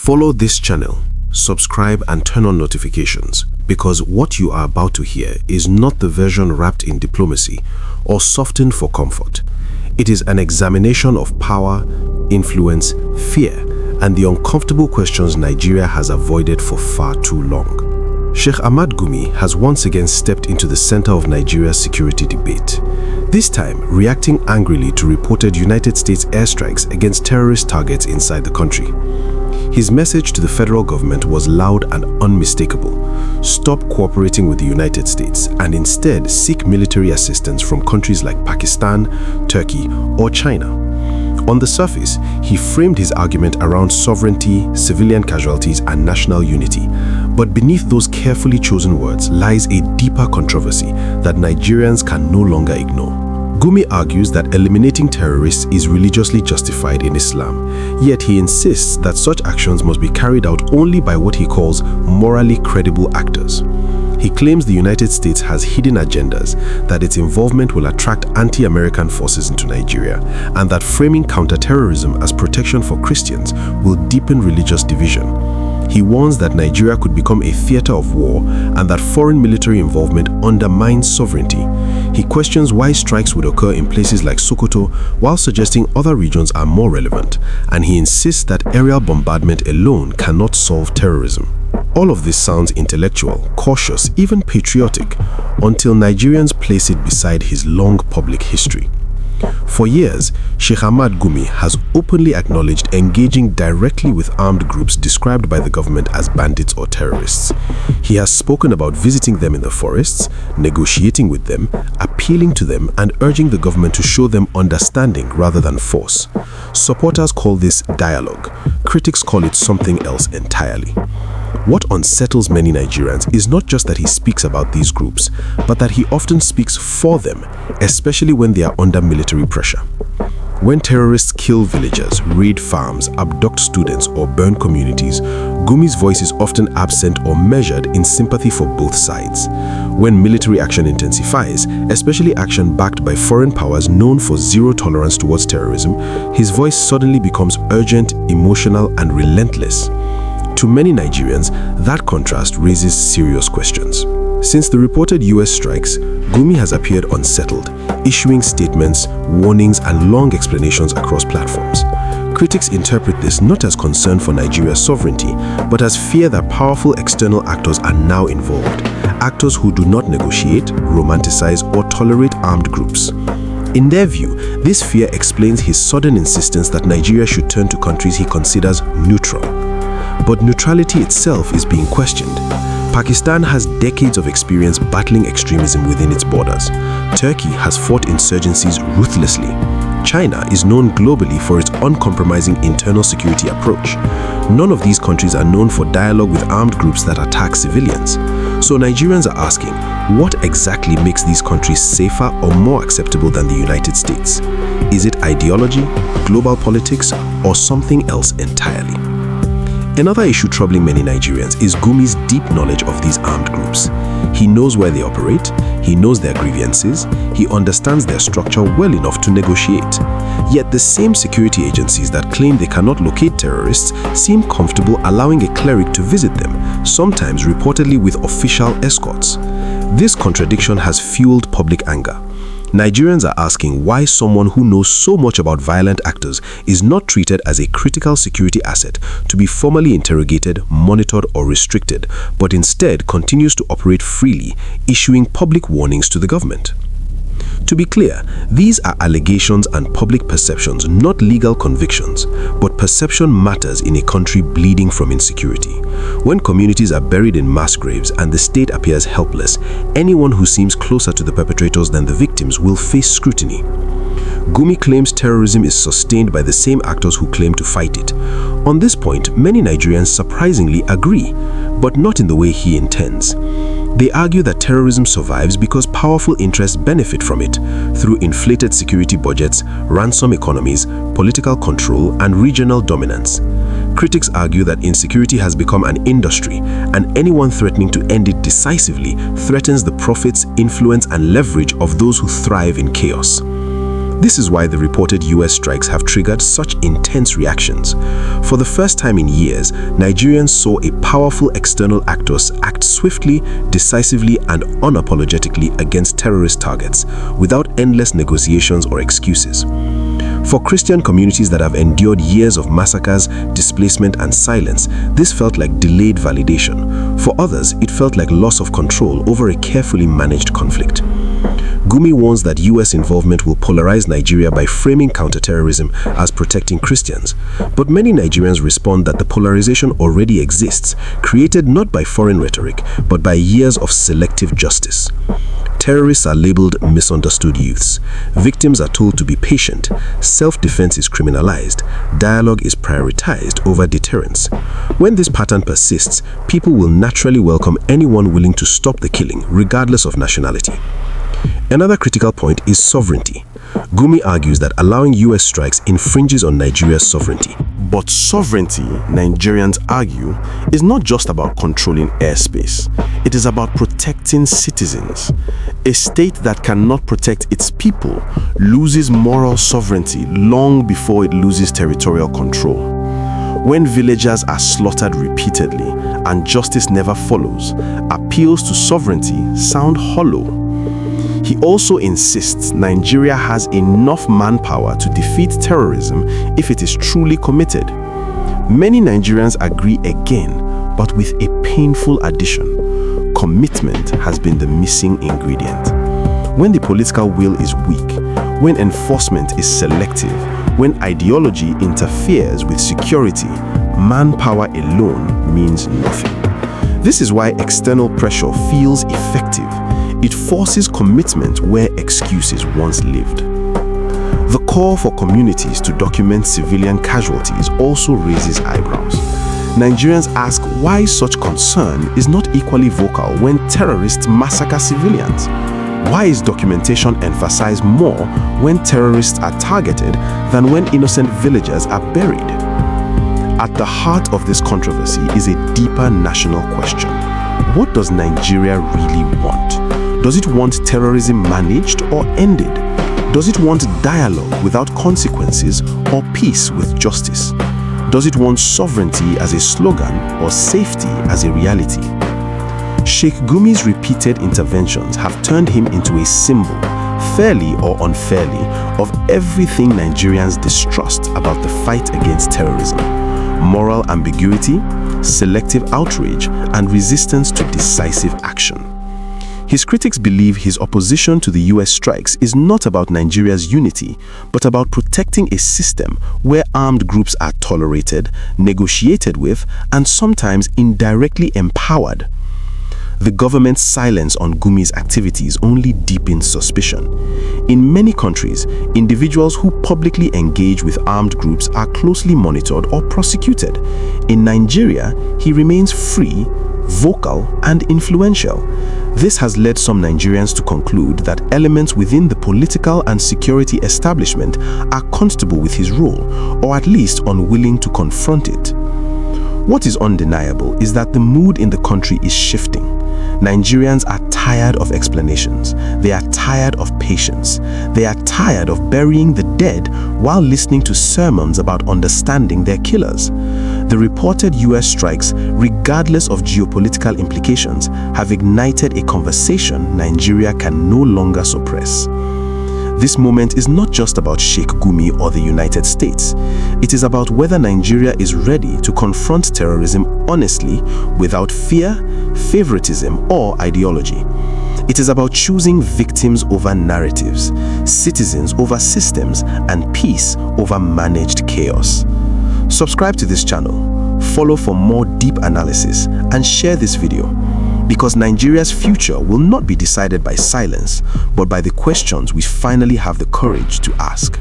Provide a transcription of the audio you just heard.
Follow this channel, subscribe and turn on notifications, because what you are about to hear is not the version wrapped in diplomacy or softened for comfort. It is an examination of power, influence, fear, and the uncomfortable questions Nigeria has avoided for far too long. Sheikh Ahmad Gumi has once again stepped into the center of Nigeria's security debate, this time reacting angrily to reported United States airstrikes against terrorist targets inside the country. His message to the federal government was loud and unmistakable: stop cooperating with the United States and instead seek military assistance from countries like Pakistan, Turkey, or China. On the surface, he framed his argument around sovereignty, civilian casualties, and national unity. But beneath those carefully chosen words lies a deeper controversy that Nigerians can no longer ignore. Gumi argues that eliminating terrorists is religiously justified in Islam, yet he insists that such actions must be carried out only by what he calls morally credible actors. He claims the United States has hidden agendas, that its involvement will attract anti-American forces into Nigeria, and that framing counterterrorism as protection for Christians will deepen religious division. He warns that Nigeria could become a theater of war and that foreign military involvement undermines sovereignty. He questions why strikes would occur in places like Sokoto while suggesting other regions are more relevant, and he insists that aerial bombardment alone cannot solve terrorism. All of this sounds intellectual, cautious, even patriotic, until Nigerians place it beside his long public history. For years, Sheikh Ahmad Gumi has openly acknowledged engaging directly with armed groups described by the government as bandits or terrorists. He has spoken about visiting them in the forests, negotiating with them, appealing to them, and urging the government to show them understanding rather than force. Supporters call this dialogue. Critics call it something else entirely. What unsettles many Nigerians is not just that he speaks about these groups, but that he often speaks for them, especially when they are under military pressure. When terrorists kill villagers, raid farms, abduct students, or burn communities, Gumi's voice is often absent or measured in sympathy for both sides. When military action intensifies, especially action backed by foreign powers known for zero tolerance towards terrorism, his voice suddenly becomes urgent, emotional, and relentless. To many Nigerians, that contrast raises serious questions. Since the reported US strikes, Gumi has appeared unsettled, issuing statements, warnings, and long explanations across platforms. Critics interpret this not as concern for Nigeria's sovereignty, but as fear that powerful external actors are now involved, actors who do not negotiate, romanticize, or tolerate armed groups. In their view, this fear explains his sudden insistence that Nigeria should turn to countries he considers neutral. But neutrality itself is being questioned. Pakistan has decades of experience battling extremism within its borders. Turkey has fought insurgencies ruthlessly. China is known globally for its uncompromising internal security approach. None of these countries are known for dialogue with armed groups that attack civilians. So Nigerians are asking, what exactly makes these countries safer or more acceptable than the United States? Is it ideology, global politics, or something else entirely? Another issue troubling many Nigerians is Gumi's deep knowledge of these armed groups. He knows where they operate, he knows their grievances, he understands their structure well enough to negotiate. Yet the same security agencies that claim they cannot locate terrorists seem comfortable allowing a cleric to visit them, sometimes reportedly with official escorts. This contradiction has fueled public anger. Nigerians are asking why someone who knows so much about violent actors is not treated as a critical security asset to be formally interrogated, monitored, or restricted, but instead continues to operate freely, issuing public warnings to the government. To be clear, these are allegations and public perceptions, not legal convictions, but perception matters in a country bleeding from insecurity. When communities are buried in mass graves and the state appears helpless, anyone who seems closer to the perpetrators than the victims will face scrutiny. Gumi claims terrorism is sustained by the same actors who claim to fight it. On this point, many Nigerians surprisingly agree, but not in the way he intends. They argue that terrorism survives because powerful interests benefit from it through inflated security budgets, ransom economies, political control, and regional dominance. Critics argue that insecurity has become an industry, and anyone threatening to end it decisively threatens the profits, influence, and leverage of those who thrive in chaos. This is why the reported US strikes have triggered such intense reactions. For the first time in years, Nigerians saw a powerful external actors act swiftly, decisively, and unapologetically against terrorist targets, without endless negotiations or excuses. For Christian communities that have endured years of massacres, displacement, and silence, this felt like delayed validation. For others, it felt like loss of control over a carefully managed conflict. Gumi warns that US involvement will polarize Nigeria by framing counterterrorism as protecting Christians. But many Nigerians respond that the polarization already exists, created not by foreign rhetoric, but by years of selective justice. Terrorists are labeled misunderstood youths. Victims are told to be patient. Self-defense is criminalized. Dialogue is prioritized over deterrence. When this pattern persists, people will naturally welcome anyone willing to stop the killing, regardless of nationality. Another critical point is sovereignty. Gumi argues that allowing US strikes infringes on Nigeria's sovereignty. But sovereignty, Nigerians argue, is not just about controlling airspace. It is about protecting citizens. A state that cannot protect its people loses moral sovereignty long before it loses territorial control. When villagers are slaughtered repeatedly and justice never follows, appeals to sovereignty sound hollow. He also insists Nigeria has enough manpower to defeat terrorism if it is truly committed. Many Nigerians agree again, but with a painful addition. Commitment has been the missing ingredient. When the political will is weak, when enforcement is selective, when ideology interferes with security, manpower alone means nothing. This is why external pressure feels effective. It forces commitment where excuses once lived. The call for communities to document civilian casualties also raises eyebrows. Nigerians ask why such concern is not equally vocal when terrorists massacre civilians. Why is documentation emphasized more when terrorists are targeted than when innocent villagers are buried? At the heart of this controversy is a deeper national question. What does Nigeria really want? Does it want terrorism managed or ended? Does it want dialogue without consequences or peace with justice? Does it want sovereignty as a slogan or safety as a reality? Sheikh Gumi's repeated interventions have turned him into a symbol, fairly or unfairly, of everything Nigerians distrust about the fight against terrorism: moral ambiguity, selective outrage, and resistance to decisive action. His critics believe his opposition to the US strikes is not about Nigeria's unity, but about protecting a system where armed groups are tolerated, negotiated with, and sometimes indirectly empowered. The government's silence on Gumi's activities only deepens suspicion. In many countries, individuals who publicly engage with armed groups are closely monitored or prosecuted. In Nigeria, he remains free, vocal, and influential. This has led some Nigerians to conclude that elements within the political and security establishment are comfortable with his role, or at least unwilling to confront it. What is undeniable is that the mood in the country is shifting. Nigerians are tired of explanations. They are tired of patience. They are tired of burying the dead while listening to sermons about understanding their killers. The reported US strikes, regardless of geopolitical implications, have ignited a conversation Nigeria can no longer suppress. This moment is not just about Sheikh Gumi or the United States. It is about whether Nigeria is ready to confront terrorism honestly, without fear, favoritism, or ideology. It is about choosing victims over narratives, citizens over systems, and peace over managed chaos. Subscribe to this channel, follow for more deep analysis, and share this video. Because Nigeria's future will not be decided by silence, but by the questions we finally have the courage to ask.